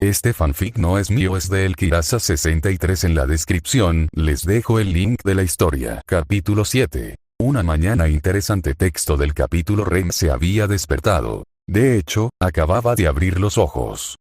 Este fanfic no es mío, es de Elkirasa63. En la descripción les dejo el link de la historia. Capítulo 7. Una mañana interesante. Texto del capítulo. Ren se había despertado. De hecho, acababa de abrir los ojos.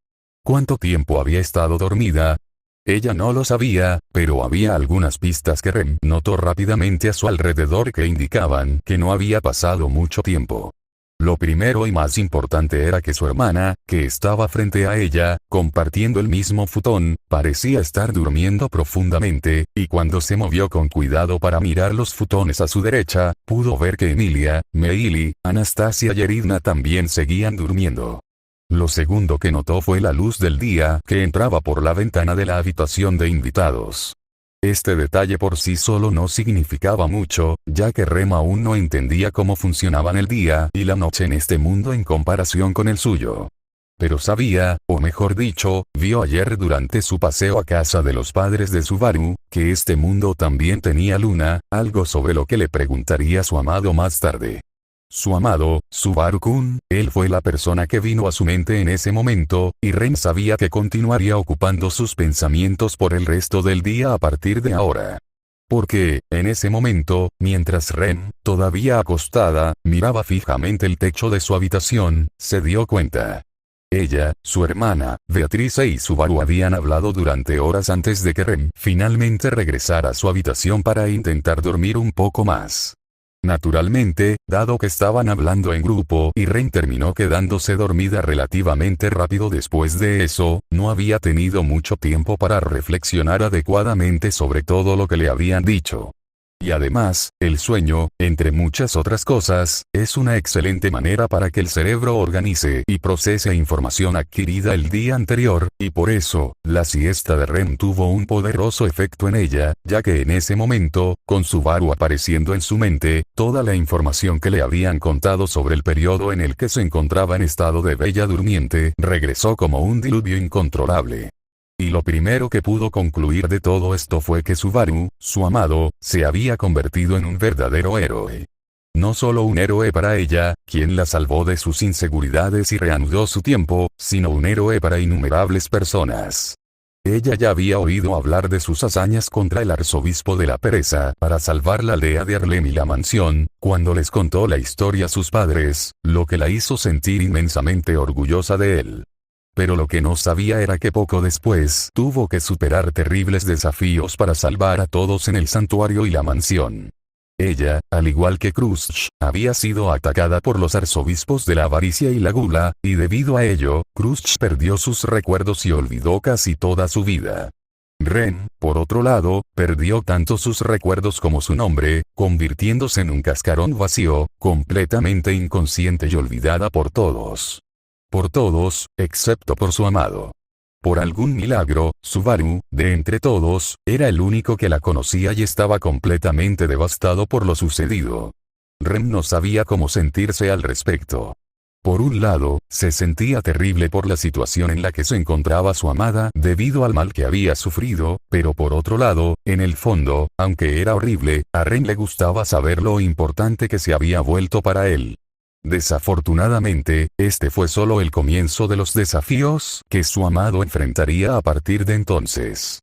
¿Cuánto tiempo había estado dormida? Ella no lo sabía, pero había algunas pistas que Ren notó rápidamente a su alrededor que indicaban que no había pasado mucho tiempo. Lo primero y más importante era que su hermana, que estaba frente a ella, compartiendo el mismo futón, parecía estar durmiendo profundamente, y cuando se movió con cuidado para mirar los futones a su derecha, pudo ver que Emilia, Meili, Anastasia y Eridna también seguían durmiendo. Lo segundo que notó fue la luz del día que entraba por la ventana de la habitación de invitados. Este detalle por sí solo no significaba mucho, ya que Rem aún no entendía cómo funcionaban el día y la noche en este mundo en comparación con el suyo. Pero sabía, o mejor dicho, vio ayer durante su paseo a casa de los padres de Subaru, que este mundo también tenía luna, algo sobre lo que le preguntaría su amado más tarde. Su amado, Subaru-kun, él fue la persona que vino a su mente en ese momento, y Ren sabía que continuaría ocupando sus pensamientos por el resto del día a partir de ahora. Porque, en ese momento, mientras Ren, todavía acostada, miraba fijamente el techo de su habitación, se dio cuenta. Ella, su hermana, Beatrice y Subaru habían hablado durante horas antes de que Ren finalmente regresara a su habitación para intentar dormir un poco más. Naturalmente, dado que estaban hablando en grupo y Ren terminó quedándose dormida relativamente rápido después de eso, no había tenido mucho tiempo para reflexionar adecuadamente sobre todo lo que le habían dicho. Y además, el sueño, entre muchas otras cosas, es una excelente manera para que el cerebro organice y procese información adquirida el día anterior, y por eso, la siesta de Ren tuvo un poderoso efecto en ella, ya que en ese momento, con Subaru apareciendo en su mente, toda la información que le habían contado sobre el periodo en el que se encontraba en estado de bella durmiente, regresó como un diluvio incontrolable. Y lo primero que pudo concluir de todo esto fue que Subaru, su amado, se había convertido en un verdadero héroe. No solo un héroe para ella, quien la salvó de sus inseguridades y reanudó su tiempo, sino un héroe para innumerables personas. Ella ya había oído hablar de sus hazañas contra el arzobispo de la pereza para salvar la aldea de Harlem y la mansión, cuando les contó la historia a sus padres, lo que la hizo sentir inmensamente orgullosa de él. Pero lo que no sabía era que poco después tuvo que superar terribles desafíos para salvar a todos en el santuario y la mansión. Ella, al igual que Krushch, había sido atacada por los arzobispos de la avaricia y la gula, y debido a ello, Krushch perdió sus recuerdos y olvidó casi toda su vida. Ren, por otro lado, perdió tanto sus recuerdos como su nombre, convirtiéndose en un cascarón vacío, completamente inconsciente y olvidada por todos. Por todos, excepto por su amado. Por algún milagro, Subaru, de entre todos, era el único que la conocía y estaba completamente devastado por lo sucedido. Ren no sabía cómo sentirse al respecto. Por un lado, se sentía terrible por la situación en la que se encontraba su amada debido al mal que había sufrido, pero por otro lado, en el fondo, aunque era horrible, a Ren le gustaba saber lo importante que se había vuelto para él. Desafortunadamente, este fue solo el comienzo de los desafíos que su amado enfrentaría a partir de entonces.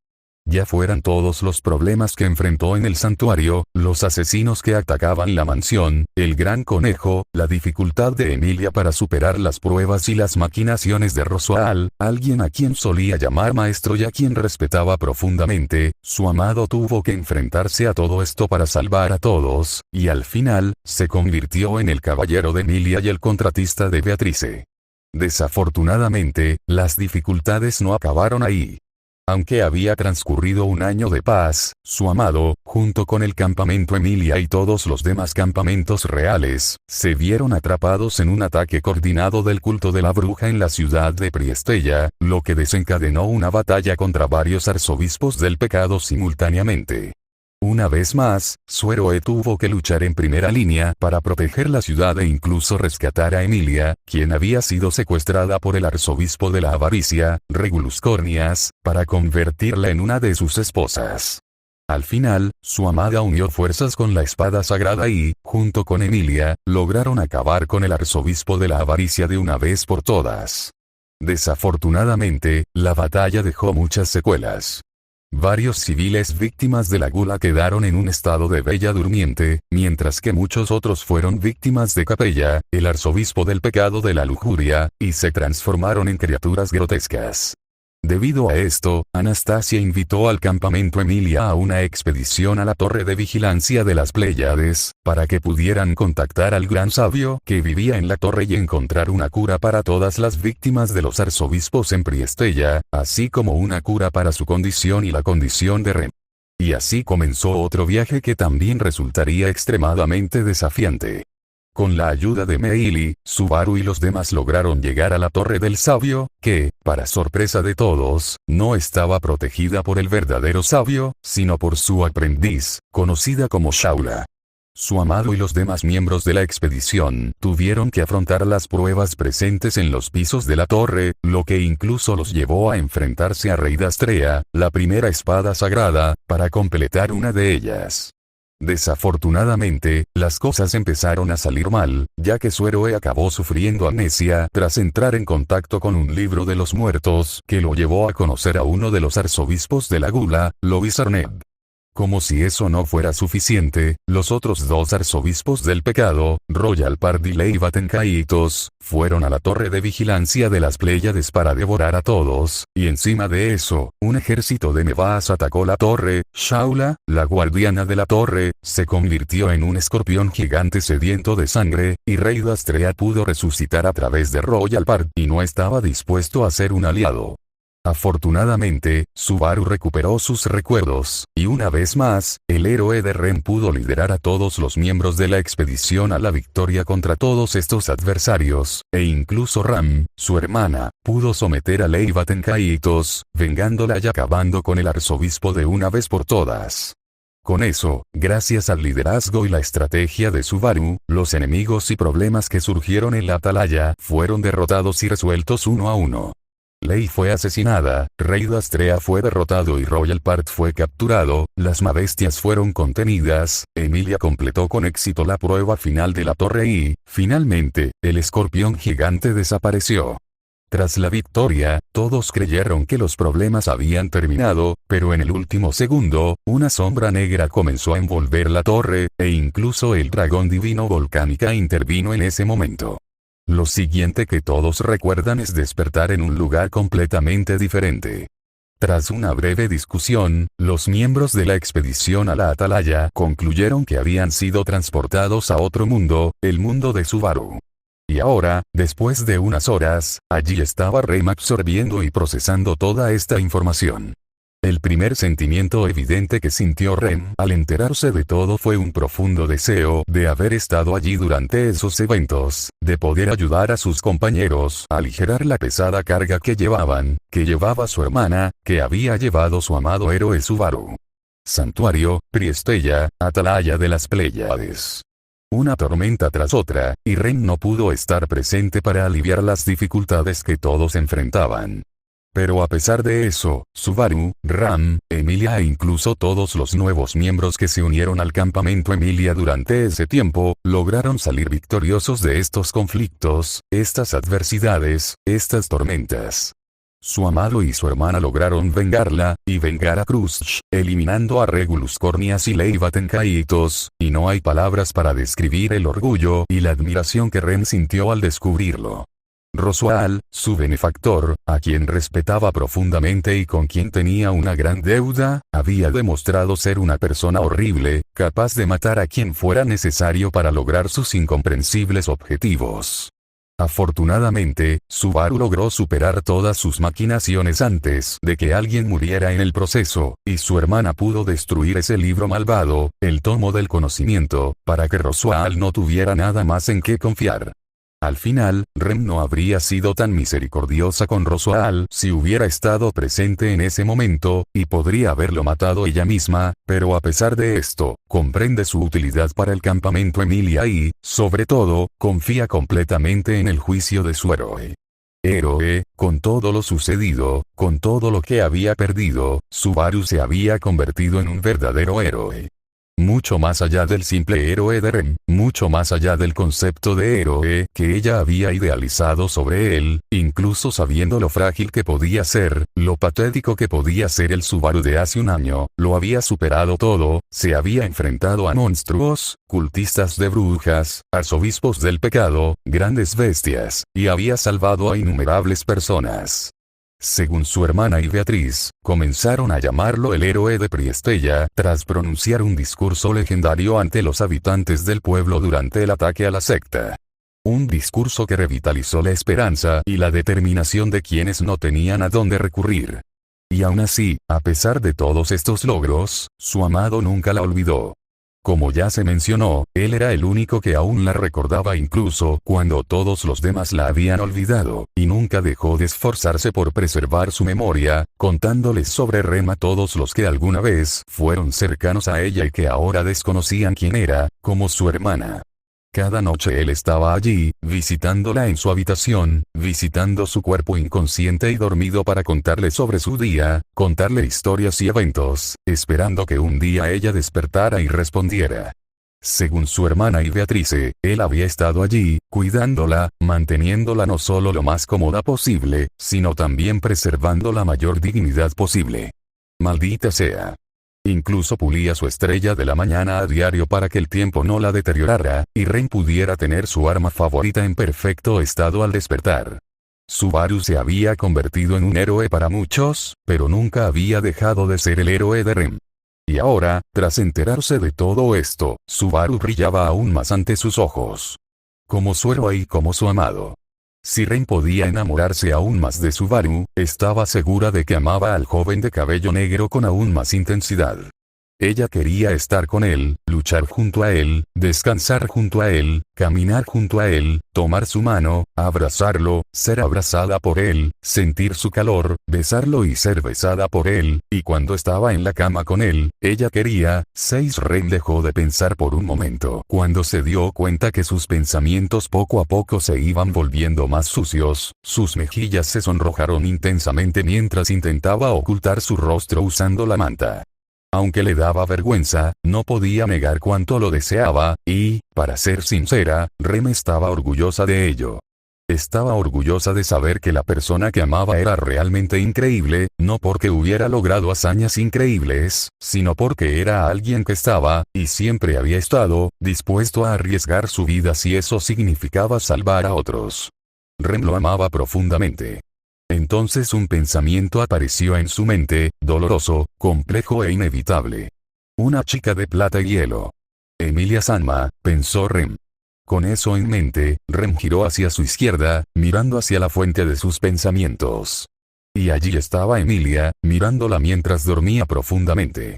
Ya fueran todos los problemas que enfrentó en el santuario, los asesinos que atacaban la mansión, el gran conejo, la dificultad de Emilia para superar las pruebas y las maquinaciones de Roswaal, alguien a quien solía llamar maestro y a quien respetaba profundamente, su amado tuvo que enfrentarse a todo esto para salvar a todos, y al final, se convirtió en el caballero de Emilia y el contratista de Beatrice. Desafortunadamente, las dificultades no acabaron ahí. Aunque había transcurrido un año de paz, su amado, junto con el campamento Emilia y todos los demás campamentos reales, se vieron atrapados en un ataque coordinado del culto de la bruja en la ciudad de Priestella, lo que desencadenó una batalla contra varios arzobispos del pecado simultáneamente. Una vez más, su héroe tuvo que luchar en primera línea para proteger la ciudad e incluso rescatar a Emilia, quien había sido secuestrada por el arzobispo de la avaricia, Regulus Cornias, para convertirla en una de sus esposas. Al final, su amada unió fuerzas con la espada sagrada y, junto con Emilia, lograron acabar con el arzobispo de la avaricia de una vez por todas. Desafortunadamente, la batalla dejó muchas secuelas. Varios civiles víctimas de la gula quedaron en un estado de bella durmiente, mientras que muchos otros fueron víctimas de Capella, el arzobispo del pecado de la lujuria, y se transformaron en criaturas grotescas. Debido a esto, Anastasia invitó al campamento Emilia a una expedición a la torre de vigilancia de las Pléyades, para que pudieran contactar al gran sabio que vivía en la torre y encontrar una cura para todas las víctimas de los arzobispos en Priestella, así como una cura para su condición y la condición de Rem. Y así comenzó otro viaje que también resultaría extremadamente desafiante. Con la ayuda de Meili, Subaru y los demás lograron llegar a la Torre del Sabio, que, para sorpresa de todos, no estaba protegida por el verdadero sabio, sino por su aprendiz, conocida como Shaula. Su amado y los demás miembros de la expedición tuvieron que afrontar las pruebas presentes en los pisos de la torre, lo que incluso los llevó a enfrentarse a Reidastrea, la primera espada sagrada, para completar una de ellas. Desafortunadamente, las cosas empezaron a salir mal, ya que su héroe acabó sufriendo amnesia tras entrar en contacto con un libro de los muertos que lo llevó a conocer a uno de los arzobispos de la Gula, Lovisarneb. Como si eso no fuera suficiente, los otros dos arzobispos del pecado, Royal Pard y Leivatencaitos, fueron a la torre de vigilancia de las Pléyades para devorar a todos, y encima de eso, un ejército de Nevas atacó la torre. Shaula, la guardiana de la torre, se convirtió en un escorpión gigante sediento de sangre, y Reidastrea pudo resucitar a través de Royal Pard y no estaba dispuesto a ser un aliado. Afortunadamente, Subaru recuperó sus recuerdos, y una vez más, el héroe de Ren pudo liderar a todos los miembros de la expedición a la victoria contra todos estos adversarios, e incluso Ram, su hermana, pudo someter a Leivatencaitos, vengándola y acabando con el arzobispo de una vez por todas. Con eso, gracias al liderazgo y la estrategia de Subaru, los enemigos y problemas que surgieron en la atalaya fueron derrotados y resueltos uno a uno. Lei fue asesinada, Reidastrea fue derrotado y Royal Pard fue capturado, las Mabestias fueron contenidas, Emilia completó con éxito la prueba final de la torre y, finalmente, el escorpión gigante desapareció. Tras la victoria, todos creyeron que los problemas habían terminado, pero en el último segundo, una sombra negra comenzó a envolver la torre, e incluso el dragón divino Volcánica intervino en ese momento. Lo siguiente que todos recuerdan es despertar en un lugar completamente diferente. Tras una breve discusión, los miembros de la expedición a la Atalaya concluyeron que habían sido transportados a otro mundo, el mundo de Subaru. Y ahora, después de unas horas, allí estaba Rem absorbiendo y procesando toda esta información. El primer sentimiento evidente que sintió Rem al enterarse de todo fue un profundo deseo de haber estado allí durante esos eventos, de poder ayudar a sus compañeros a aligerar la pesada carga que llevaba su hermana, que había llevado su amado héroe Subaru. Santuario, Priestella, Atalaya de las Pléyades. Una tormenta tras otra, y Rem no pudo estar presente para aliviar las dificultades que todos enfrentaban. Pero a pesar de eso, Subaru, Ram, Emilia e incluso todos los nuevos miembros que se unieron al campamento Emilia durante ese tiempo, lograron salir victoriosos de estos conflictos, estas adversidades, estas tormentas. Su amado y su hermana lograron vengarla, y vengar a Krushch, eliminando a Regulus Cornias y Leivatencaitos, y no hay palabras para describir el orgullo y la admiración que Rem sintió al descubrirlo. Roswaal, su benefactor, a quien respetaba profundamente y con quien tenía una gran deuda, había demostrado ser una persona horrible, capaz de matar a quien fuera necesario para lograr sus incomprensibles objetivos. Afortunadamente, Subaru logró superar todas sus maquinaciones antes de que alguien muriera en el proceso, y su hermana pudo destruir ese libro malvado, el tomo del conocimiento, para que Roswaal no tuviera nada más en qué confiar. Al final, Rem no habría sido tan misericordiosa con Roswaal si hubiera estado presente en ese momento, y podría haberlo matado ella misma, pero a pesar de esto, comprende su utilidad para el campamento Emilia y, sobre todo, confía completamente en el juicio de su héroe. Con todo lo sucedido, con todo lo que había perdido, Subaru se había convertido en un verdadero héroe. mucho más allá del simple héroe de Rem, mucho más allá del concepto de héroe que ella había idealizado sobre él, incluso sabiendo lo frágil que podía ser, lo patético que podía ser el Subaru de hace un año, lo había superado todo, se había enfrentado a monstruos, cultistas de brujas, arzobispos del pecado, grandes bestias, y había salvado a innumerables personas. Según su hermana y Beatriz, comenzaron a llamarlo el héroe de Priestella tras pronunciar un discurso legendario ante los habitantes del pueblo durante el ataque a la secta. Un discurso que revitalizó la esperanza y la determinación de quienes no tenían a dónde recurrir. Y aún así, a pesar de todos estos logros, su amado nunca la olvidó. Como ya se mencionó, él era el único que aún la recordaba incluso cuando todos los demás la habían olvidado, y nunca dejó de esforzarse por preservar su memoria, contándoles sobre Rem a todos los que alguna vez fueron cercanos a ella y que ahora desconocían quién era, como su hermana. Cada noche él estaba allí, visitándola en su habitación, visitando su cuerpo inconsciente y dormido para contarle sobre su día, contarle historias y eventos, esperando que un día ella despertara y respondiera. Según su hermana y Beatrice, él había estado allí, cuidándola, manteniéndola no solo lo más cómoda posible, sino también preservando la mayor dignidad posible. Maldita sea. Incluso pulía su estrella de la mañana a diario para que el tiempo no la deteriorara, y Ren pudiera tener su arma favorita en perfecto estado al despertar. Subaru se había convertido en un héroe para muchos, pero nunca había dejado de ser el héroe de Ren. Y ahora, tras enterarse de todo esto, Subaru brillaba aún más ante sus ojos. Como su héroe y como su amado. Si Ren podía enamorarse aún más de Subaru, estaba segura de que amaba al joven de cabello negro con aún más intensidad. Ella quería estar con él, luchar junto a él, descansar junto a él, caminar junto a él, tomar su mano, abrazarlo, ser abrazada por él, sentir su calor, besarlo y ser besada por él, y cuando estaba en la cama con él, ella quería. Ren dejó de pensar por un momento cuando se dio cuenta que sus pensamientos poco a poco se iban volviendo más sucios, sus mejillas se sonrojaron intensamente mientras intentaba ocultar su rostro usando la manta. Aunque le daba vergüenza, no podía negar cuánto lo deseaba, y, para ser sincera, Rem estaba orgullosa de ello. Estaba orgullosa de saber que la persona que amaba era realmente increíble, no porque hubiera logrado hazañas increíbles, sino porque era alguien que estaba, y siempre había estado, dispuesto a arriesgar su vida si eso significaba salvar a otros. Rem lo amaba profundamente. Entonces un pensamiento apareció en su mente, doloroso, complejo e inevitable. Una chica de plata y hielo. Emilia Sanma, pensó Rem. Con eso en mente, Rem giró hacia su izquierda, mirando hacia la fuente de sus pensamientos. Y allí estaba Emilia, mirándola mientras dormía profundamente.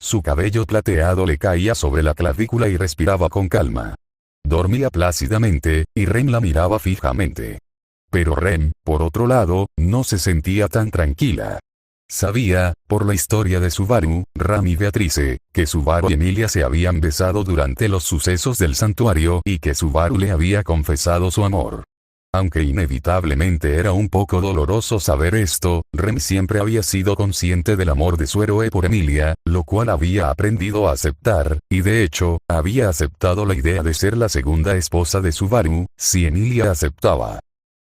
Su cabello plateado le caía sobre la clavícula y respiraba con calma. Dormía plácidamente, y Rem la miraba fijamente. Pero Rem, por otro lado, no se sentía tan tranquila. Sabía, por la historia de Subaru, Ram y Beatrice, que Subaru y Emilia se habían besado durante los sucesos del santuario y que Subaru le había confesado su amor. Aunque inevitablemente era un poco doloroso saber esto, Rem siempre había sido consciente del amor de su héroe por Emilia, lo cual había aprendido a aceptar, y de hecho, había aceptado la idea de ser la segunda esposa de Subaru, si Emilia aceptaba.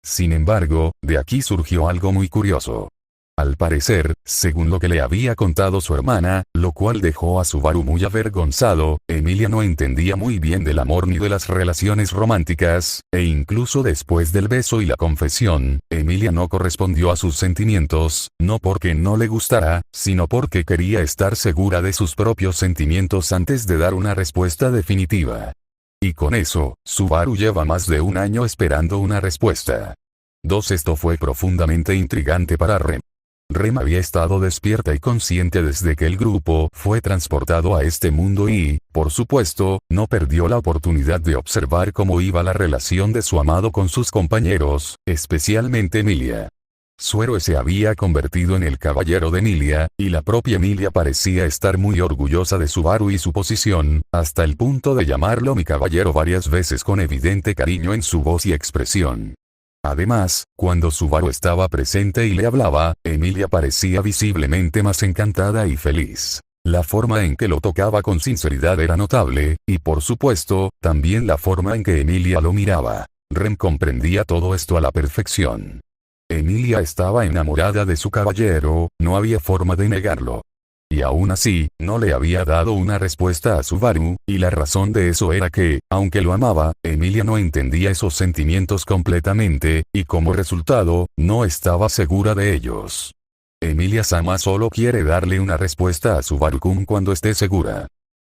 Sin embargo, de aquí surgió algo muy curioso. Al parecer, según lo que le había contado su hermana, lo cual dejó a Subaru muy avergonzado, Emilia no entendía muy bien del amor ni de las relaciones románticas, e incluso después del beso y la confesión, Emilia no correspondió a sus sentimientos, no porque no le gustara, sino porque quería estar segura de sus propios sentimientos antes de dar una respuesta definitiva. Y con eso, Subaru lleva más de un año esperando una respuesta. Esto fue profundamente intrigante para Rem. Rem había estado despierta y consciente desde que el grupo fue transportado a este mundo y, por supuesto, no perdió la oportunidad de observar cómo iba la relación de su amado con sus compañeros, especialmente Emilia. Su héroe se había convertido en el caballero de Emilia, y la propia Emilia parecía estar muy orgullosa de Subaru y su posición, hasta el punto de llamarlo mi caballero varias veces con evidente cariño en su voz y expresión. Además, cuando Subaru estaba presente y le hablaba, Emilia parecía visiblemente más encantada y feliz. La forma en que lo tocaba con sinceridad era notable, y por supuesto, también la forma en que Emilia lo miraba. Rem comprendía todo esto a la perfección. Emilia estaba enamorada de su caballero, no había forma de negarlo. Y aún así, no le había dado una respuesta a Subaru, y la razón de eso era que, aunque lo amaba, Emilia no entendía esos sentimientos completamente, y como resultado, no estaba segura de ellos. Emilia-sama solo quiere darle una respuesta a Subaru-kun cuando esté segura.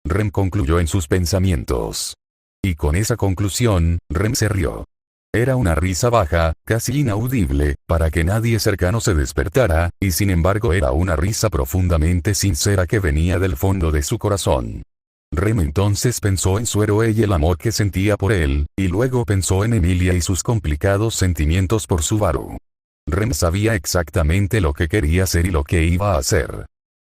Rem concluyó en sus pensamientos. Y con esa conclusión, Rem se rió. Era una risa baja, casi inaudible, para que nadie cercano se despertara, y sin embargo era una risa profundamente sincera que venía del fondo de su corazón. Rem entonces pensó en su héroe y el amor que sentía por él, y luego pensó en Emilia y sus complicados sentimientos por Subaru. Rem sabía exactamente lo que quería hacer y lo que iba a hacer.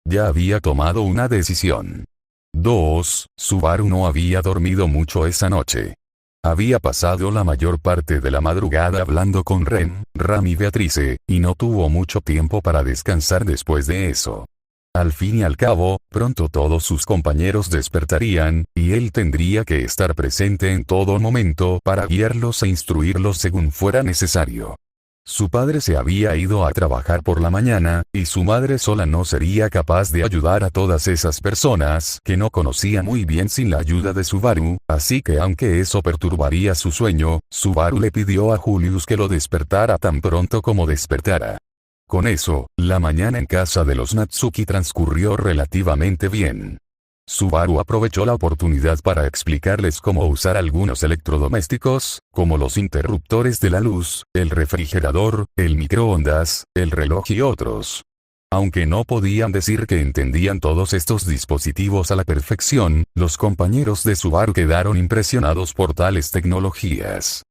Ya había tomado una decisión. 2. Subaru no había dormido mucho esa noche. Había pasado la mayor parte de la madrugada hablando con Ren, Ram y Beatrice, y no tuvo mucho tiempo para descansar después de eso. Al fin y al cabo, pronto todos sus compañeros despertarían, y él tendría que estar presente en todo momento para guiarlos e instruirlos según fuera necesario. Su padre se había ido a trabajar por la mañana, y su madre sola no sería capaz de ayudar a todas esas personas que no conocía muy bien sin la ayuda de Subaru, así que aunque eso perturbaría su sueño, Subaru le pidió a Julius que lo despertara tan pronto como despertara. Con eso, la mañana en casa de los Natsuki transcurrió relativamente bien. Subaru aprovechó la oportunidad para explicarles cómo usar algunos electrodomésticos, como los interruptores de la luz, el refrigerador, el microondas, el reloj y otros. Aunque no podían decir que entendían todos estos dispositivos a la perfección, los compañeros de Subaru quedaron impresionados por tales tecnologías.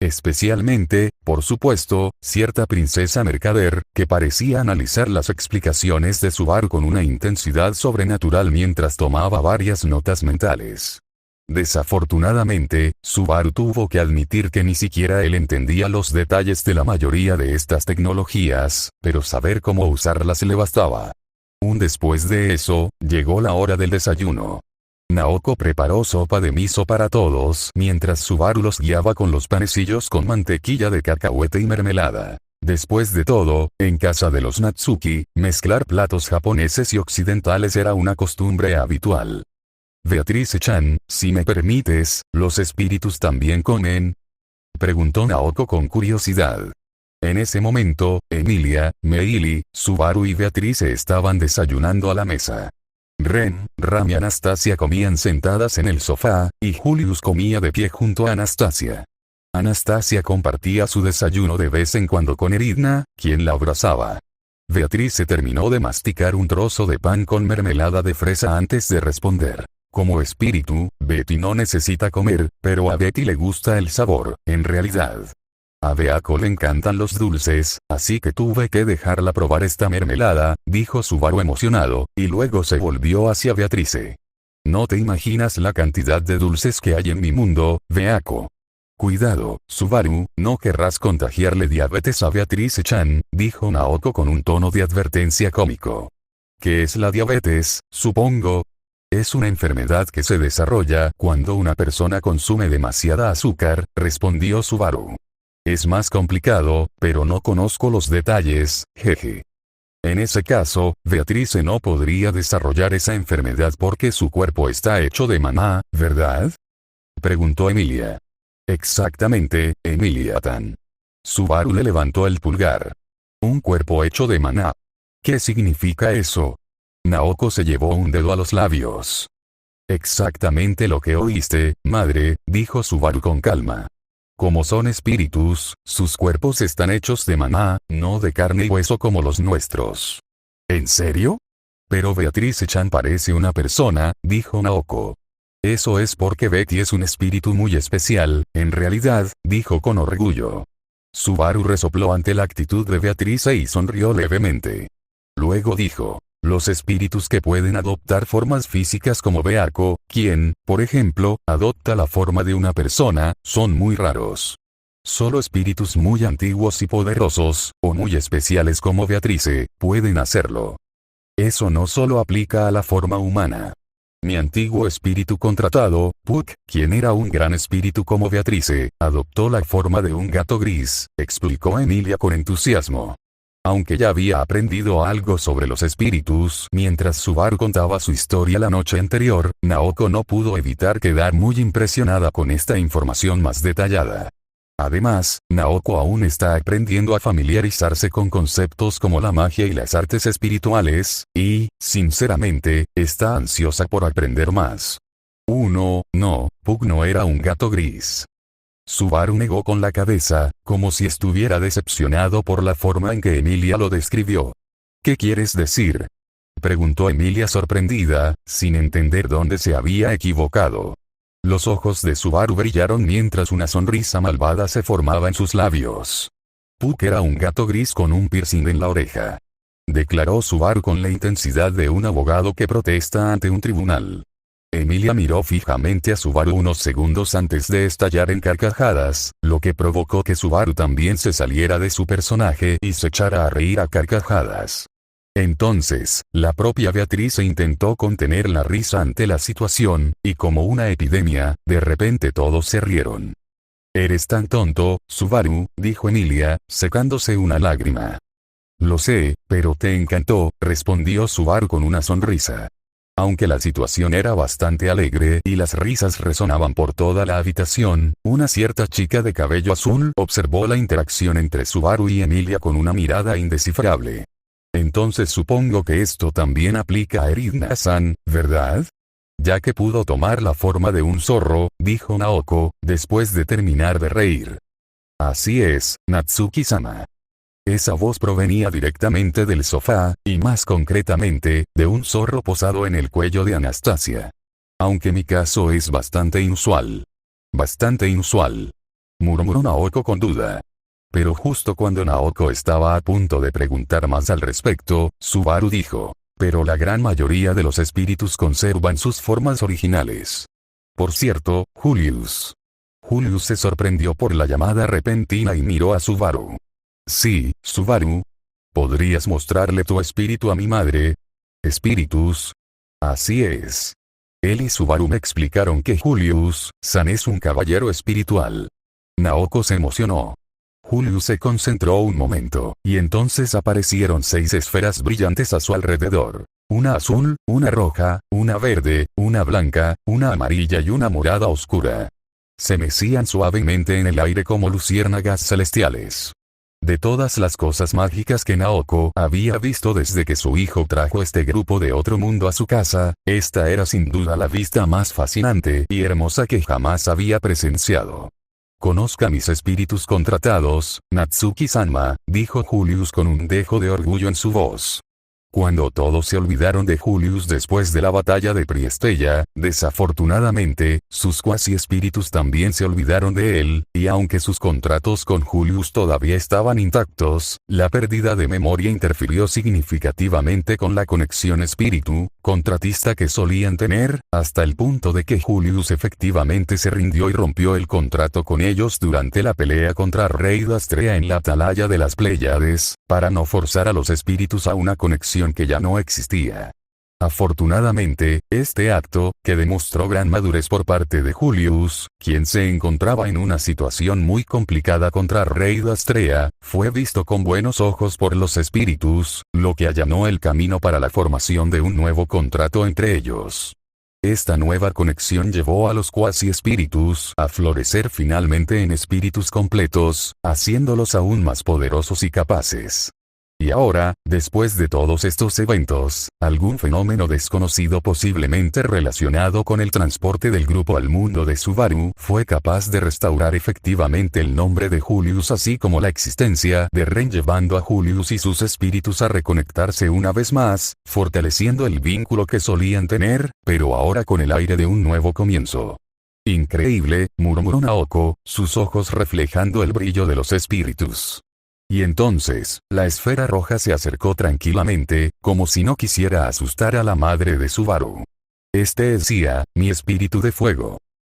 Especialmente, por supuesto, cierta princesa mercader, que parecía analizar las explicaciones de Subaru con una intensidad sobrenatural mientras tomaba varias notas mentales. Desafortunadamente, Subaru tuvo que admitir que ni siquiera él entendía los detalles de la mayoría de estas tecnologías, pero saber cómo usarlas le bastaba. Después de eso, llegó la hora del desayuno. Naoko preparó sopa de miso para todos mientras Subaru los guiaba con los panecillos con mantequilla de cacahuete y mermelada. Después de todo, en casa de los Natsuki, mezclar platos japoneses y occidentales era una costumbre habitual. Beatrice-chan, si me permites, ¿los espíritus también comen?, preguntó Naoko con curiosidad. En ese momento, Emilia, Meili, Subaru y Beatrice estaban desayunando a la mesa. Ren, Ram y Anastasia comían sentadas en el sofá, y Julius comía de pie junto a Anastasia. Anastasia compartía su desayuno de vez en cuando con Eridna, quien la abrazaba. Beatrice terminó de masticar un trozo de pan con mermelada de fresa antes de responder. Como espíritu, Betty no necesita comer, pero a Betty le gusta el sabor, en realidad. A Beako le encantan los dulces, así que tuve que dejarla probar esta mermelada, dijo Subaru emocionado, y luego se volvió hacia Beatrice. No te imaginas la cantidad de dulces que hay en mi mundo, Beako. Cuidado, Subaru, no querrás contagiarle diabetes a Beatrice-chan, dijo Naoko con un tono de advertencia cómico. ¿Qué es la diabetes, supongo? Es una enfermedad que se desarrolla cuando una persona consume demasiada azúcar, respondió Subaru. Es más complicado, pero no conozco los detalles, jeje. En ese caso, Beatrice no podría desarrollar esa enfermedad porque su cuerpo está hecho de maná, ¿verdad?, preguntó Emilia. Exactamente, Emilia-tan. Subaru le levantó el pulgar. Un cuerpo hecho de maná. ¿Qué significa eso? Naoko se llevó un dedo a los labios. Exactamente lo que oíste, madre, dijo Subaru con calma. Como son espíritus, sus cuerpos están hechos de maná, no de carne y hueso como los nuestros. ¿En serio? Pero Beatrice-chan parece una persona, dijo Naoko. Eso es porque Betty es un espíritu muy especial, en realidad, dijo con orgullo. Subaru resopló ante la actitud de Beatrice y sonrió levemente. Luego dijo. Los espíritus que pueden adoptar formas físicas como Beako, quien, por ejemplo, adopta la forma de una persona, son muy raros. Solo espíritus muy antiguos y poderosos, o muy especiales como Beatrice, pueden hacerlo. Eso no solo aplica a la forma humana. Mi antiguo espíritu contratado, Puck, quien era un gran espíritu como Beatrice, adoptó la forma de un gato gris, explicó Emilia con entusiasmo. Aunque ya había aprendido algo sobre los espíritus mientras Subaru contaba su historia la noche anterior, Naoko no pudo evitar quedar muy impresionada con esta información más detallada. Además, Naoko aún está aprendiendo a familiarizarse con conceptos como la magia y las artes espirituales, y, sinceramente, está ansiosa por aprender más. No, Puck no era un gato gris. Subaru negó con la cabeza, como si estuviera decepcionado por la forma en que Emilia lo describió. ¿Qué quieres decir?, preguntó Emilia sorprendida, sin entender dónde se había equivocado. Los ojos de Subaru brillaron mientras una sonrisa malvada se formaba en sus labios. Puck era un gato gris con un piercing en la oreja. Declaró Subaru con la intensidad de un abogado que protesta ante un tribunal. Emilia miró fijamente a Subaru unos segundos antes de estallar en carcajadas, lo que provocó que Subaru también se saliera de su personaje y se echara a reír a carcajadas. Entonces, la propia Beatrice intentó contener la risa ante la situación, y como una epidemia, de repente todos se rieron. «Eres tan tonto, Subaru», dijo Emilia, secándose una lágrima. «Lo sé, pero te encantó», respondió Subaru con una sonrisa. Aunque la situación era bastante alegre y las risas resonaban por toda la habitación, una cierta chica de cabello azul observó la interacción entre Subaru y Emilia con una mirada indescifrable. «Entonces supongo que esto también aplica a Erinna-san, ¿verdad?», ya que pudo tomar la forma de un zorro, dijo Naoko, después de terminar de reír. «Así es, Natsuki-sama». Esa voz provenía directamente del sofá, y más concretamente, de un zorro posado en el cuello de Anastasia. «Aunque mi caso es bastante inusual». «Bastante inusual», murmuró Naoko con duda. Pero justo cuando Naoko estaba a punto de preguntar más al respecto, Subaru dijo: «Pero la gran mayoría de los espíritus conservan sus formas originales. Por cierto, Julius». Julius se sorprendió por la llamada repentina y miró a Subaru. «Sí, Subaru. ¿Podrías mostrarle tu espíritu a mi madre?» «¿Espíritus?» «Así es. Él y Subaru me explicaron que Julius-san es un caballero espiritual». Naoko se emocionó. Julius se concentró un momento, y entonces aparecieron 6 esferas brillantes a su alrededor. Una azul, una roja, una verde, una blanca, una amarilla y una morada oscura. Se mecían suavemente en el aire como luciérnagas celestiales. De todas las cosas mágicas que Naoko había visto desde que su hijo trajo este grupo de otro mundo a su casa, esta era sin duda la vista más fascinante y hermosa que jamás había presenciado. «Conozca mis espíritus contratados, Natsuki-sama», dijo Julius con un dejo de orgullo en su voz. Cuando todos se olvidaron de Julius después de la batalla de Priestella, desafortunadamente, sus cuasi espíritus también se olvidaron de él, y aunque sus contratos con Julius todavía estaban intactos, la pérdida de memoria interfirió significativamente con la conexión espíritu-contratista que solían tener, hasta el punto de que Julius efectivamente se rindió y rompió el contrato con ellos durante la pelea contra Rey Astrea en la Atalaya de las Pléyades, para no forzar a los espíritus a una conexión que ya no existía. Afortunadamente, este acto, que demostró gran madurez por parte de Julius, quien se encontraba en una situación muy complicada contra Rey Astrea, fue visto con buenos ojos por los espíritus, lo que allanó el camino para la formación de un nuevo contrato entre ellos. Esta nueva conexión llevó a los cuasi espíritus a florecer finalmente en espíritus completos, haciéndolos aún más poderosos y capaces. Y ahora, después de todos estos eventos, algún fenómeno desconocido posiblemente relacionado con el transporte del grupo al mundo de Subaru fue capaz de restaurar efectivamente el nombre de Julius así como la existencia de Ren, llevando a Julius y sus espíritus a reconectarse una vez más, fortaleciendo el vínculo que solían tener, pero ahora con el aire de un nuevo comienzo. «Increíble», murmuró Naoko, sus ojos reflejando el brillo de los espíritus. Y entonces, la esfera roja se acercó tranquilamente, como si no quisiera asustar a la madre de Subaru. «Este es Sia, mi espíritu de fuego.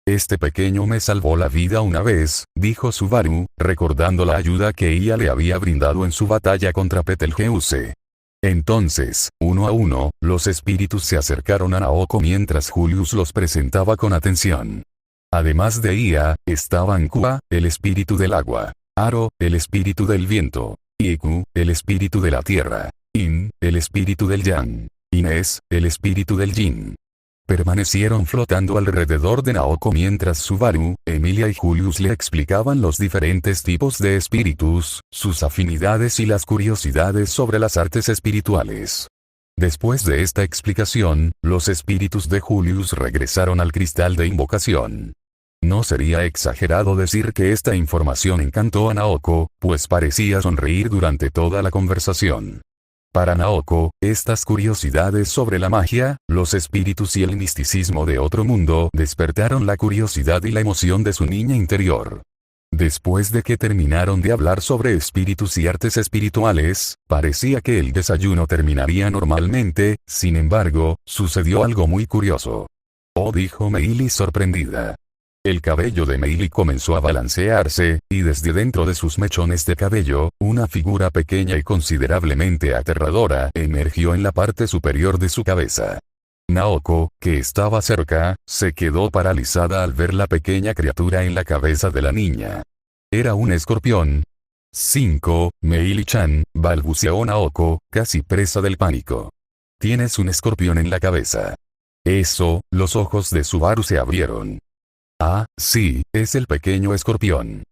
Este pequeño me salvó la vida una vez», dijo Subaru, recordando la ayuda que ella le había brindado en su batalla contra Betelgeuse. Entonces, uno a uno, los espíritus se acercaron a Naoko mientras Julius los presentaba con atención. Además de Ia, estaban Kua, el espíritu del agua; Aro, el espíritu del viento; Iku, el espíritu de la tierra; In, el espíritu del yang; Inés, el espíritu del yin. Permanecieron flotando alrededor de Naoko mientras Subaru, Emilia y Julius le explicaban los diferentes tipos de espíritus, sus afinidades y las curiosidades sobre las artes espirituales. Después de esta explicación, los espíritus de Julius regresaron al cristal de invocación. No sería exagerado decir que esta información encantó a Naoko, pues parecía sonreír durante toda la conversación. Para Naoko, estas curiosidades sobre la magia, los espíritus y el misticismo de otro mundo despertaron la curiosidad y la emoción de su niña interior. Después de que terminaron de hablar sobre espíritus y artes espirituales, parecía que el desayuno terminaría normalmente. Sin embargo, sucedió algo muy curioso. Oh, dijo Meili sorprendida. El cabello de Meili comenzó a balancearse, y desde dentro de sus mechones de cabello, una figura pequeña y considerablemente aterradora emergió en la parte superior de su cabeza. Naoko, que estaba cerca, se quedó paralizada al ver la pequeña criatura en la cabeza de la niña. Era un escorpión. 5. Meili-chan, balbuceó Naoko, casi presa del pánico. Tienes un escorpión en la cabeza. Eso, los ojos de Subaru se abrieron. Ah, sí, es el pequeño escorpión,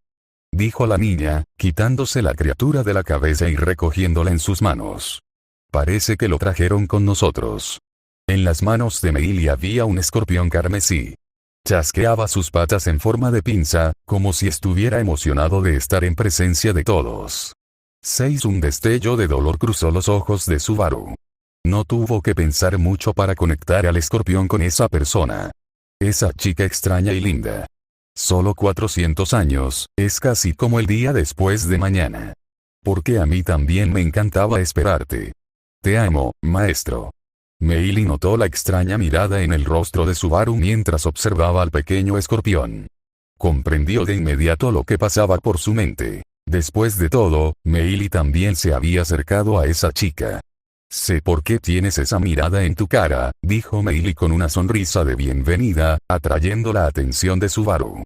dijo la niña, quitándose la criatura de la cabeza y recogiéndola en sus manos. Parece que lo trajeron con nosotros. En las manos de Meili había un escorpión carmesí. Chasqueaba sus patas en forma de pinza, como si estuviera emocionado de estar en presencia de todos. 6. Un destello de dolor cruzó los ojos de Subaru. No tuvo que pensar mucho para conectar al escorpión con esa persona. Esa chica extraña y linda. Solo 400 años, es casi como el día después de mañana. Porque a mí también me encantaba esperarte. Te amo, maestro. Meili notó la extraña mirada en el rostro de Subaru mientras observaba al pequeño escorpión. Comprendió de inmediato lo que pasaba por su mente. Después de todo, Meili también se había acercado a esa chica. Sé por qué tienes esa mirada en tu cara, dijo Meili con una sonrisa de bienvenida, atrayendo la atención de Subaru.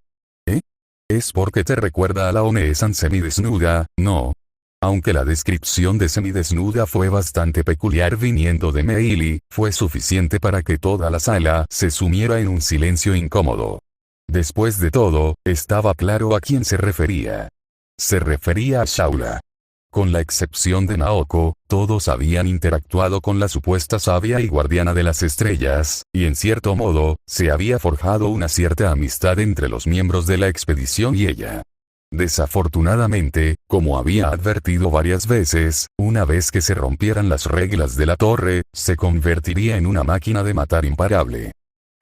¿Eh? Es porque te recuerda a la One-san semidesnuda, ¿no? Aunque la descripción de semidesnuda fue bastante peculiar viniendo de Meili, fue suficiente para que toda la sala se sumiera en un silencio incómodo. Después de todo, estaba claro a quién se refería. Se refería a Shaula. Con la excepción de Naoko, todos habían interactuado con la supuesta sabia y guardiana de las estrellas, y en cierto modo, se había forjado una cierta amistad entre los miembros de la expedición y ella. Desafortunadamente, como había advertido varias veces, una vez que se rompieran las reglas de la torre, se convertiría en una máquina de matar imparable.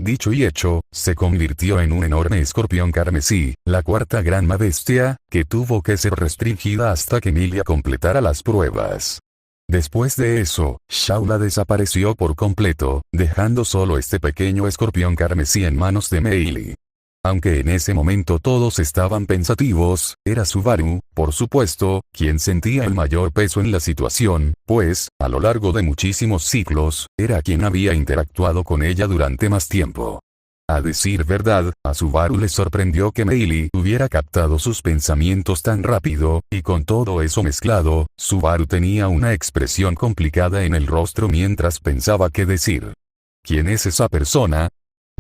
Dicho y hecho, se convirtió en un enorme escorpión carmesí, la cuarta gran bestia, que tuvo que ser restringida hasta que Emilia completara las pruebas. Después de eso, Shaula desapareció por completo, dejando solo este pequeño escorpión carmesí en manos de Meili. Aunque en ese momento todos estaban pensativos, era Subaru, por supuesto, quien sentía el mayor peso en la situación, pues, a lo largo de muchísimos ciclos, era quien había interactuado con ella durante más tiempo. A decir verdad, a Subaru le sorprendió que Meili hubiera captado sus pensamientos tan rápido, y con todo eso mezclado, Subaru tenía una expresión complicada en el rostro mientras pensaba qué decir. ¿Quién es esa persona?,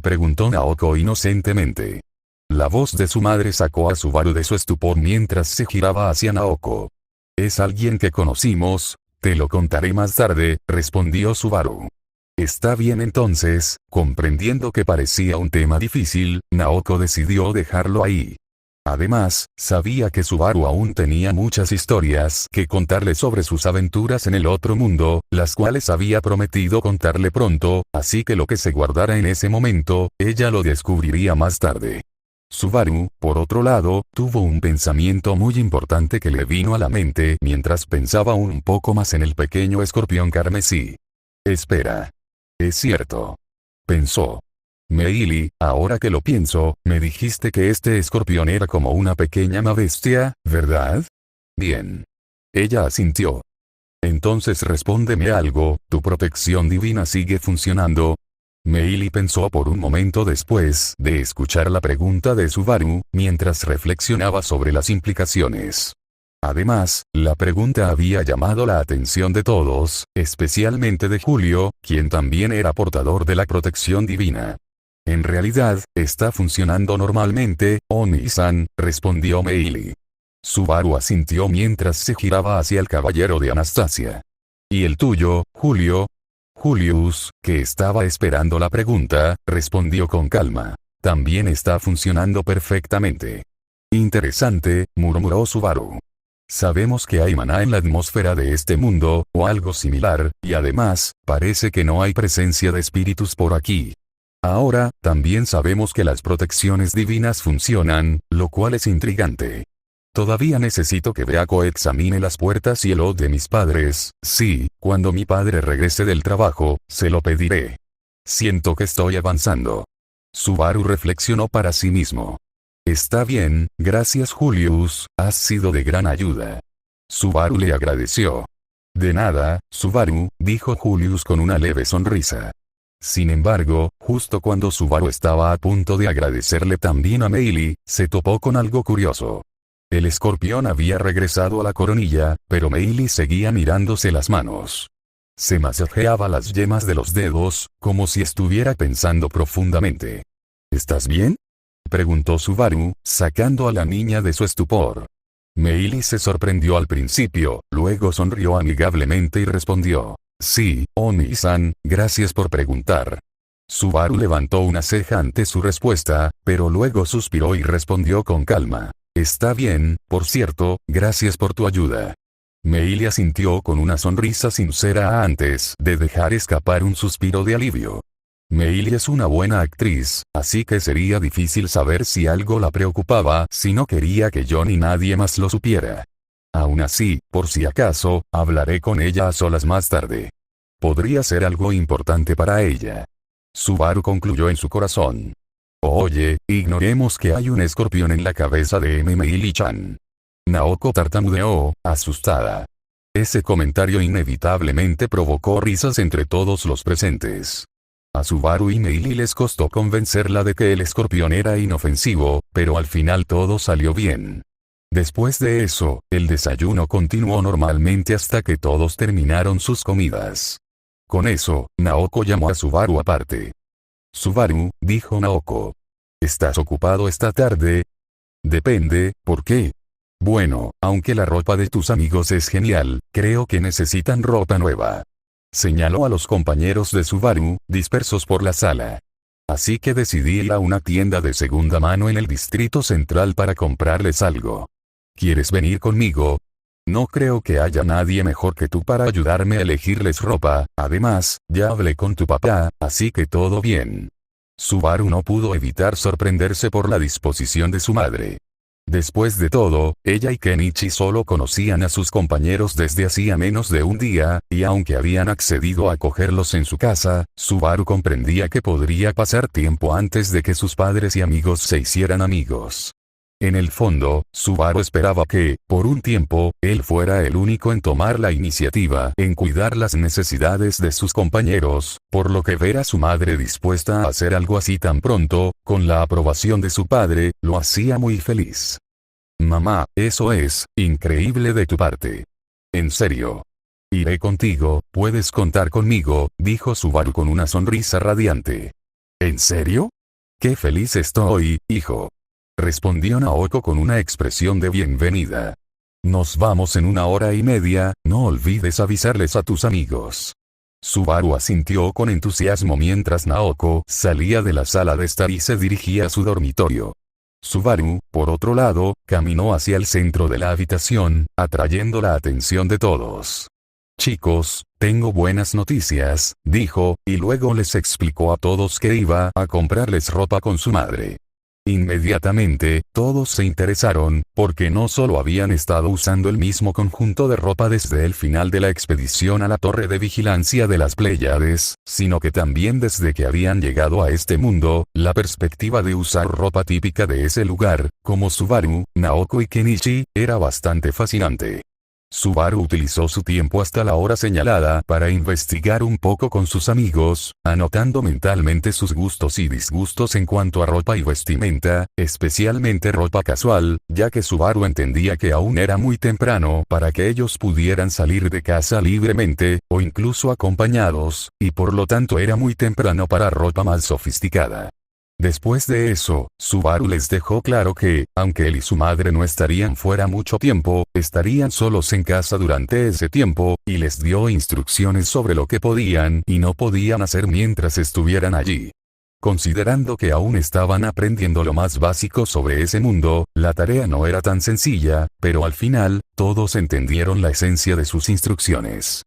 preguntó Naoko inocentemente. La voz de su madre sacó a Subaru de su estupor mientras se giraba hacia Naoko. Es alguien que conocimos, te lo contaré más tarde, respondió Subaru. Está bien entonces, comprendiendo que parecía un tema difícil, Naoko decidió dejarlo ahí. Además, sabía que Subaru aún tenía muchas historias que contarle sobre sus aventuras en el otro mundo, las cuales había prometido contarle pronto, así que lo que se guardara en ese momento, ella lo descubriría más tarde. Subaru, por otro lado, tuvo un pensamiento muy importante que le vino a la mente mientras pensaba un poco más en el pequeño escorpión carmesí. Espera. Es cierto. Pensó. Meili, ahora que lo pienso, me dijiste que este escorpión era como una pequeña bestia, ¿verdad? Bien. Ella asintió. Entonces respóndeme algo, ¿tu protección divina sigue funcionando? Meili pensó por un momento después de escuchar la pregunta de Subaru, mientras reflexionaba sobre las implicaciones. Además, la pregunta había llamado la atención de todos, especialmente de Julio, quien también era portador de la protección divina. En realidad, está funcionando normalmente, Oni-san, respondió Meili. Subaru asintió mientras se giraba hacia el caballero de Anastasia. ¿Y el tuyo, Julio? Julius, que estaba esperando la pregunta, respondió con calma. También está funcionando perfectamente. Interesante, murmuró Subaru. Sabemos que hay maná en la atmósfera de este mundo, o algo similar, y además, parece que no hay presencia de espíritus por aquí. Ahora, también sabemos que las protecciones divinas funcionan, lo cual es intrigante. Todavía necesito que Beako examine las puertas y el od de mis padres, sí, cuando mi padre regrese del trabajo, se lo pediré. Siento que estoy avanzando. Subaru reflexionó para sí mismo. Está bien, gracias Julius, has sido de gran ayuda. Subaru le agradeció. De nada, Subaru, dijo Julius con una leve sonrisa. Sin embargo, justo cuando Subaru estaba a punto de agradecerle también a Meili, se topó con algo curioso. El escorpión había regresado a la coronilla, pero Meili seguía mirándose las manos. Se masajeaba las yemas de los dedos, como si estuviera pensando profundamente. ¿Estás bien?, preguntó Subaru, sacando a la niña de su estupor. Meili se sorprendió al principio, luego sonrió amigablemente y respondió. Sí, Oni-san, gracias por preguntar. Subaru levantó una ceja ante su respuesta, pero luego suspiró y respondió con calma. Está bien, por cierto, gracias por tu ayuda. Meili asintió con una sonrisa sincera antes de dejar escapar un suspiro de alivio. Meili es una buena actriz, así que sería difícil saber si algo la preocupaba si no quería que yo ni nadie más lo supiera. Aún así, por si acaso, hablaré con ella a solas más tarde. Podría ser algo importante para ella. Subaru concluyó en su corazón. Oye, ignoremos que hay un escorpión en la cabeza de Meili-chan. Naoko tartamudeó, asustada. Ese comentario inevitablemente provocó risas entre todos los presentes. A Subaru y Meili les costó convencerla de que el escorpión era inofensivo, pero al final todo salió bien. Después de eso, el desayuno continuó normalmente hasta que todos terminaron sus comidas. Con eso, Naoko llamó a Subaru aparte. Subaru, dijo Naoko. ¿Estás ocupado esta tarde? Depende, ¿por qué? Bueno, aunque la ropa de tus amigos es genial, creo que necesitan ropa nueva. Señaló a los compañeros de Subaru, dispersos por la sala. Así que decidí ir a una tienda de segunda mano en el distrito central para comprarles algo. ¿Quieres venir conmigo? No creo que haya nadie mejor que tú para ayudarme a elegirles ropa, además, ya hablé con tu papá, así que todo bien. Subaru no pudo evitar sorprenderse por la disposición de su madre. Después de todo, ella y Kenichi solo conocían a sus compañeros desde hacía menos de un día, y aunque habían accedido a acogerlos en su casa, Subaru comprendía que podría pasar tiempo antes de que sus padres y amigos se hicieran amigos. En el fondo, Subaru esperaba que, por un tiempo, él fuera el único en tomar la iniciativa en cuidar las necesidades de sus compañeros, por lo que ver a su madre dispuesta a hacer algo así tan pronto, con la aprobación de su padre, lo hacía muy feliz. Mamá, eso es increíble de tu parte. En serio. Iré contigo, puedes contar conmigo, dijo Subaru con una sonrisa radiante. ¿En serio? Qué feliz estoy, hijo. Respondió Naoko con una expresión de bienvenida. Nos vamos en 1 hora y media, no olvides avisarles a tus amigos. Subaru asintió con entusiasmo mientras Naoko salía de la sala de estar y se dirigía a su dormitorio. Subaru, por otro lado, caminó hacia el centro de la habitación, atrayendo la atención de todos. Chicos, tengo buenas noticias, dijo, y luego les explicó a todos que iba a comprarles ropa con su madre. Inmediatamente, todos se interesaron, porque no solo habían estado usando el mismo conjunto de ropa desde el final de la expedición a la torre de vigilancia de las Pléyades, sino que también desde que habían llegado a este mundo, la perspectiva de usar ropa típica de ese lugar, como Subaru, Naoko y Kenichi, era bastante fascinante. Subaru utilizó su tiempo hasta la hora señalada para investigar un poco con sus amigos, anotando mentalmente sus gustos y disgustos en cuanto a ropa y vestimenta, especialmente ropa casual, ya que Subaru entendía que aún era muy temprano para que ellos pudieran salir de casa libremente, o incluso acompañados, y por lo tanto era muy temprano para ropa más sofisticada. Después de eso, Subaru les dejó claro que, aunque él y su madre no estarían fuera mucho tiempo, estarían solos en casa durante ese tiempo, y les dio instrucciones sobre lo que podían y no podían hacer mientras estuvieran allí. Considerando que aún estaban aprendiendo lo más básico sobre ese mundo, la tarea no era tan sencilla, pero al final, todos entendieron la esencia de sus instrucciones.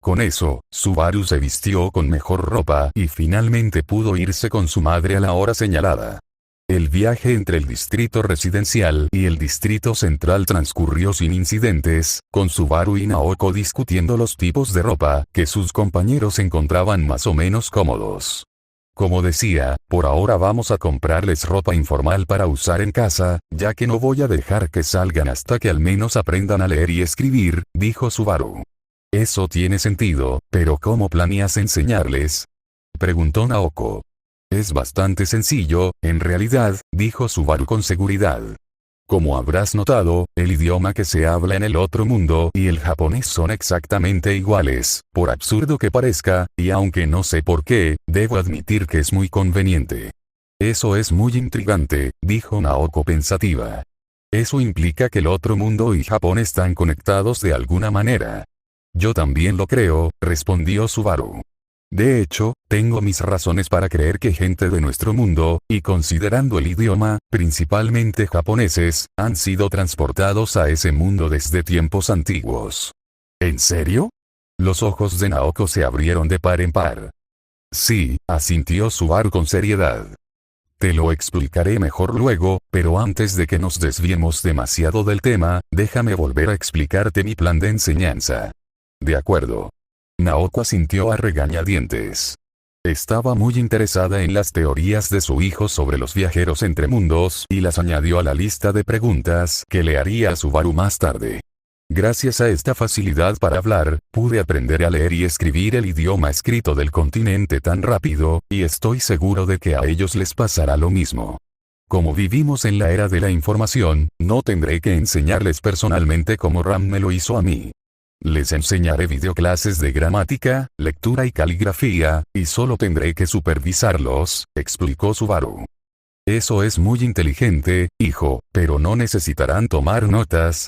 Con eso, Subaru se vistió con mejor ropa y finalmente pudo irse con su madre a la hora señalada. El viaje entre el distrito residencial y el distrito central transcurrió sin incidentes, con Subaru y Naoko discutiendo los tipos de ropa que sus compañeros encontraban más o menos cómodos. Como decía, por ahora vamos a comprarles ropa informal para usar en casa, ya que no voy a dejar que salgan hasta que al menos aprendan a leer y escribir, dijo Subaru. Eso tiene sentido, pero ¿cómo planeas enseñarles?, preguntó Naoko. Es bastante sencillo, en realidad, dijo Subaru con seguridad. Como habrás notado, el idioma que se habla en el otro mundo y el japonés son exactamente iguales, por absurdo que parezca, y aunque no sé por qué, debo admitir que es muy conveniente. Eso es muy intrigante, dijo Naoko pensativa. Eso implica que el otro mundo y Japón están conectados de alguna manera. Yo también lo creo, respondió Subaru. De hecho, tengo mis razones para creer que gente de nuestro mundo, y considerando el idioma, principalmente japoneses, han sido transportados a ese mundo desde tiempos antiguos. ¿En serio? Los ojos de Naoko se abrieron de par en par. Sí, asintió Subaru con seriedad. Te lo explicaré mejor luego, pero antes de que nos desviemos demasiado del tema, déjame volver a explicarte mi plan de enseñanza. De acuerdo. Naoko asintió a regañadientes. Estaba muy interesada en las teorías de su hijo sobre los viajeros entre mundos y las añadió a la lista de preguntas que le haría a Subaru más tarde. Gracias a esta facilidad para hablar, pude aprender a leer y escribir el idioma escrito del continente tan rápido, y estoy seguro de que a ellos les pasará lo mismo. Como vivimos en la era de la información, no tendré que enseñarles personalmente como Ram me lo hizo a mí. Les enseñaré videoclases de gramática, lectura y caligrafía, y solo tendré que supervisarlos, explicó Subaru. Eso es muy inteligente, hijo, pero no necesitarán tomar notas.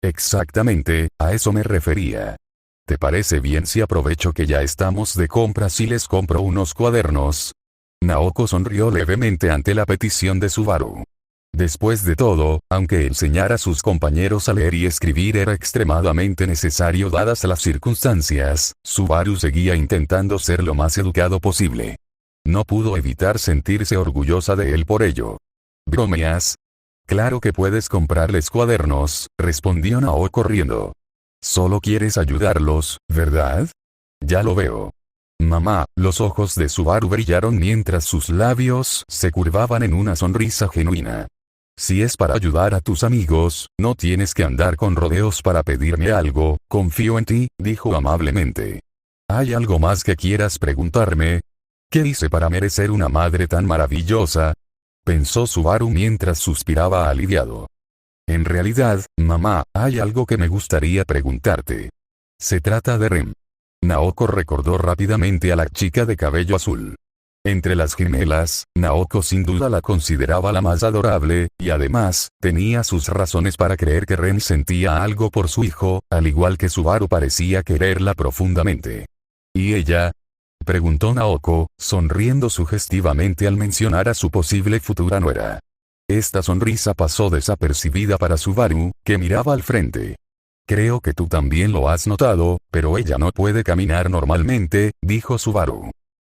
Exactamente, a eso me refería. ¿Te parece bien si aprovecho que ya estamos de compras y les compro unos cuadernos? Naoko sonrió levemente ante la petición de Subaru. Después de todo, aunque enseñar a sus compañeros a leer y escribir era extremadamente necesario dadas las circunstancias, Subaru seguía intentando ser lo más educado posible. No pudo evitar sentirse orgullosa de él por ello. ¿Bromeas? Claro que puedes comprarles cuadernos, respondió Naoko riendo. Solo quieres ayudarlos, ¿verdad? Ya lo veo. Mamá, los ojos de Subaru brillaron mientras sus labios se curvaban en una sonrisa genuina. Si es para ayudar a tus amigos, no tienes que andar con rodeos para pedirme algo, confío en ti, dijo amablemente. ¿Hay algo más que quieras preguntarme? ¿Qué hice para merecer una madre tan maravillosa?, pensó Subaru mientras suspiraba aliviado. En realidad, mamá, hay algo que me gustaría preguntarte. Se trata de Rem. Naoko recordó rápidamente a la chica de cabello azul. Entre las gemelas, Naoko sin duda la consideraba la más adorable, y además, tenía sus razones para creer que Ren sentía algo por su hijo, al igual que Subaru parecía quererla profundamente. ¿Y ella?, preguntó Naoko, sonriendo sugestivamente al mencionar a su posible futura nuera. Esta sonrisa pasó desapercibida para Subaru, que miraba al frente. Creo que tú también lo has notado, pero ella no puede caminar normalmente, dijo Subaru.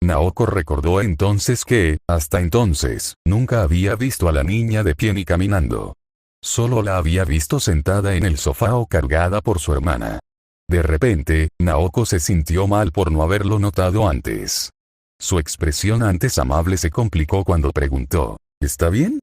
Naoko recordó entonces que, hasta entonces, nunca había visto a la niña de pie ni caminando. Solo la había visto sentada en el sofá o cargada por su hermana. De repente, Naoko se sintió mal por no haberlo notado antes. Su expresión antes amable se complicó cuando preguntó, ¿está bien?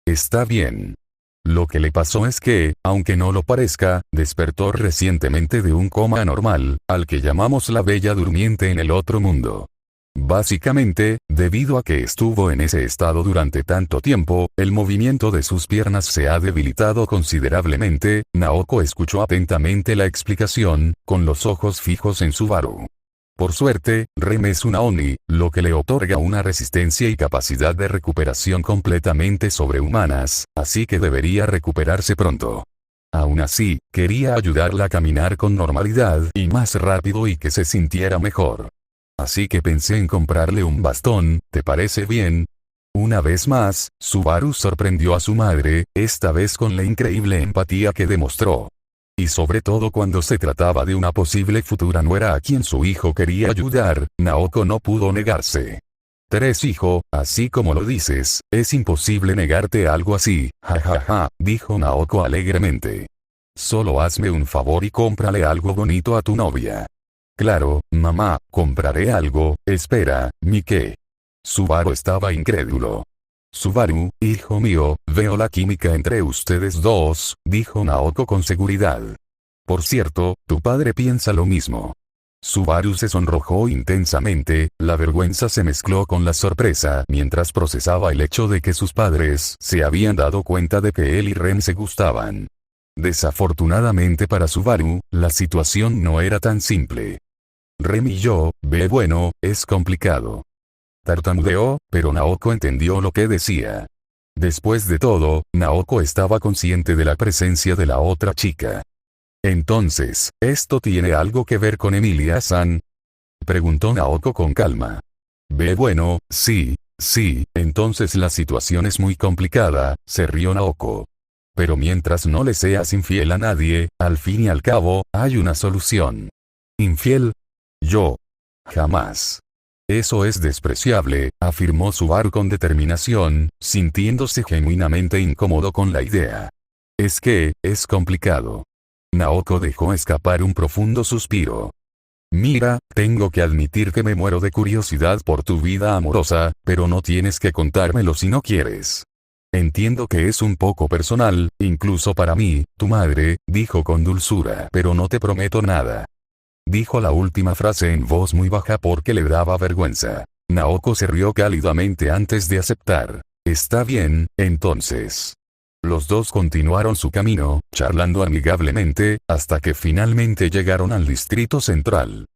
Está bien. Lo que le pasó es que, aunque no lo parezca, despertó recientemente de un coma anormal, al que llamamos la Bella Durmiente en el otro mundo. Básicamente, debido a que estuvo en ese estado durante tanto tiempo, el movimiento de sus piernas se ha debilitado considerablemente. Naoko escuchó atentamente la explicación, con los ojos fijos en Subaru. Por suerte, Rem es una Oni, lo que le otorga una resistencia y capacidad de recuperación completamente sobrehumanas, así que debería recuperarse pronto. Aún así, quería ayudarla a caminar con normalidad y más rápido y que se sintiera mejor. Así que pensé en comprarle un bastón, ¿te parece bien? Una vez más, Subaru sorprendió a su madre, esta vez con la increíble empatía que demostró. Y sobre todo cuando se trataba de una posible futura nuera a quien su hijo quería ayudar, Naoko no pudo negarse. Tres hijo, así como lo dices, es imposible negarte algo así, jajaja, dijo Naoko alegremente. Solo hazme un favor y cómprale algo bonito a tu novia. Claro, mamá, compraré algo. Espera, ¿mi qué? Subaru estaba incrédulo. Subaru, hijo mío, veo la química entre ustedes dos, dijo Naoko con seguridad. Por cierto, tu padre piensa lo mismo. Subaru se sonrojó intensamente, la vergüenza se mezcló con la sorpresa mientras procesaba el hecho de que sus padres se habían dado cuenta de que él y Ren se gustaban. Desafortunadamente para Subaru, la situación no era tan simple. Rem y yo, bueno, es complicado. Tartamudeó, pero Naoko entendió lo que decía. Después de todo, Naoko estaba consciente de la presencia de la otra chica. Entonces, ¿esto tiene algo que ver con Emilia-san? Preguntó Naoko con calma. Bueno, sí, entonces la situación es muy complicada, se rió Naoko. Pero mientras no le seas infiel a nadie, al fin y al cabo, hay una solución. ¿Infiel? Yo. Jamás. Eso es despreciable, afirmó Subaru con determinación, sintiéndose genuinamente incómodo con la idea. Es que, es complicado. Naoko dejó escapar un profundo suspiro. Mira, tengo que admitir que me muero de curiosidad por tu vida amorosa, pero no tienes que contármelo si no quieres. Entiendo que es un poco personal, incluso para mí, tu madre, dijo con dulzura, pero no te prometo nada. Dijo la última frase en voz muy baja porque le daba vergüenza. Naoko se rió cálidamente antes de aceptar. Está bien, entonces. Los dos continuaron su camino, charlando amigablemente, hasta que finalmente llegaron al distrito central.